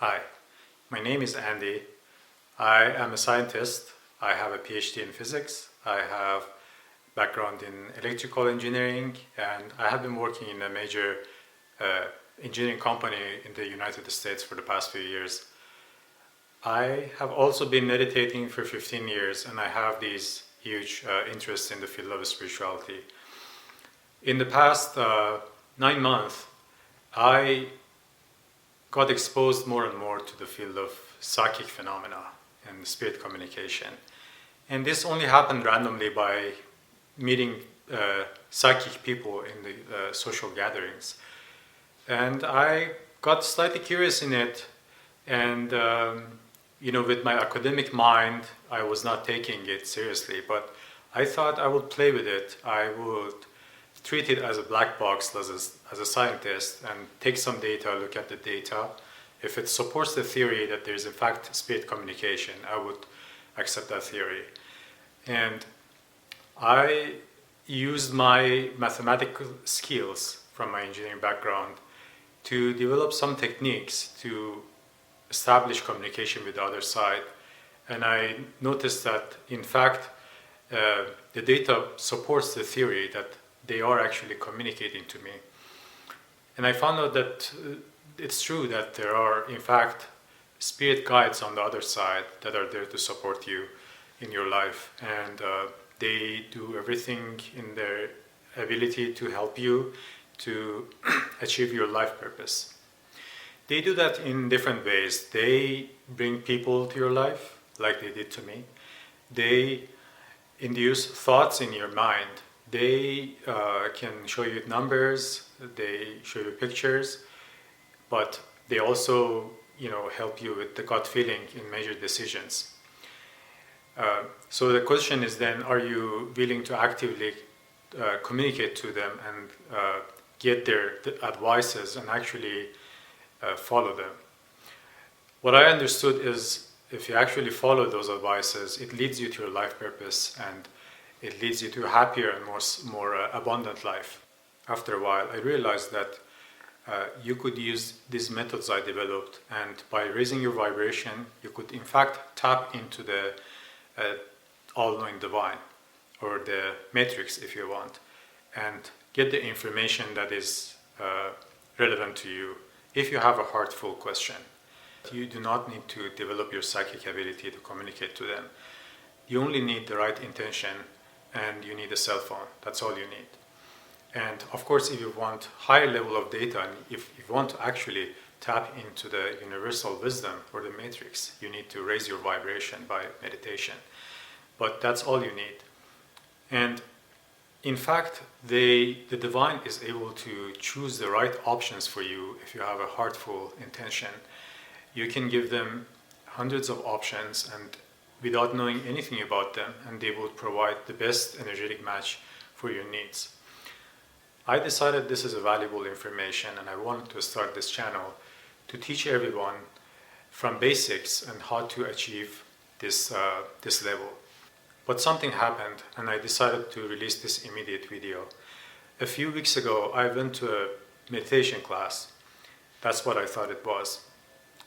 Hi, my name is Andy. I am a scientist. I have a PhD in physics. I have background in electrical engineering, and I have been working in a major engineering company in the United States for the past few years. I have also been meditating for 15 years, and I have these huge interests in the field of spirituality. In the past 9 months, I got exposed more and more to the field of psychic phenomena and spirit communication. And this only happened randomly by meeting psychic people in the social gatherings. And I got slightly curious in it, and with my academic mind, I was not taking it seriously, but I thought I would play with it. I would treat it as a black box as a scientist and take some data, look at the data. If it supports the theory that there's in fact spirit communication, I would accept that theory. And I used my mathematical skills from my engineering background to develop some techniques to establish communication with the other side. And I noticed that in fact the data supports the theory that they are actually communicating to me. And I found out that it's true that there are, in fact, spirit guides on the other side that are there to support you in your life. And they do everything in their ability to help you to achieve your life purpose. They do that in different ways. They bring people to your life, like they did to me. They induce thoughts in your mind. They can show you numbers, they show you pictures, but they also, help you with the gut feeling in major decisions. So the question is then, are you willing to actively communicate to them and get their advices and actually follow them? What I understood is if you actually follow those advices, it leads you to your life purpose and it leads you to a happier and more abundant life. After a while, I realized that you could use these methods I developed, and by raising your vibration, you could in fact tap into the all-knowing divine, or the matrix if you want, and get the information that is relevant to you if you have a heartful question. You do not need to develop your psychic ability to communicate to them. You only need the right intention, and you need a cell phone. That's all you need. And of course, if you want higher level of data, and if you want to actually tap into the universal wisdom or the matrix, you need to raise your vibration by meditation. But that's all you need. And in fact, the divine is able to choose the right options for you if you have a heartful intention. You can give them hundreds of options and without knowing anything about them, and they will provide the best energetic match for your needs. I decided this is a valuable information, and I wanted to start this channel to teach everyone from basics and how to achieve this level. But something happened, and I decided to release this immediate video. A few weeks ago, I went to a meditation class. That's what I thought it was.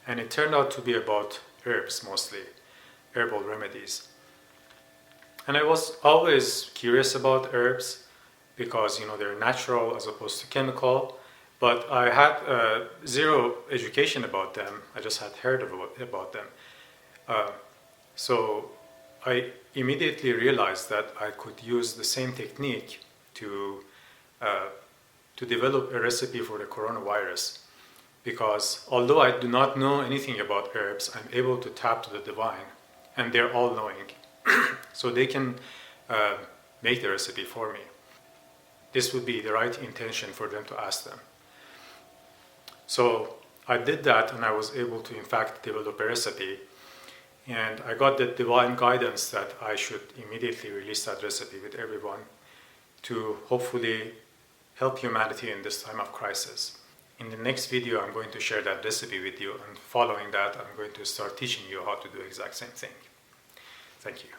And it turned out to be about herbs mostly. Herbal remedies. And I was always curious about herbs because they're natural as opposed to chemical, but I had zero education about them. I just had heard about them. So I immediately realized that I could use the same technique to develop a recipe for the coronavirus, because although I do not know anything about herbs, I'm able to tap to the divine. And they're all knowing, so they can make the recipe for me. This would be the right intention for them to ask them. So I did that, and I was able to in fact develop a recipe, and I got the divine guidance that I should immediately release that recipe with everyone to hopefully help humanity in this time of crisis. In the next video, I'm going to share that recipe with you, and following that, I'm going to start teaching you how to do the exact same thing. Thank you.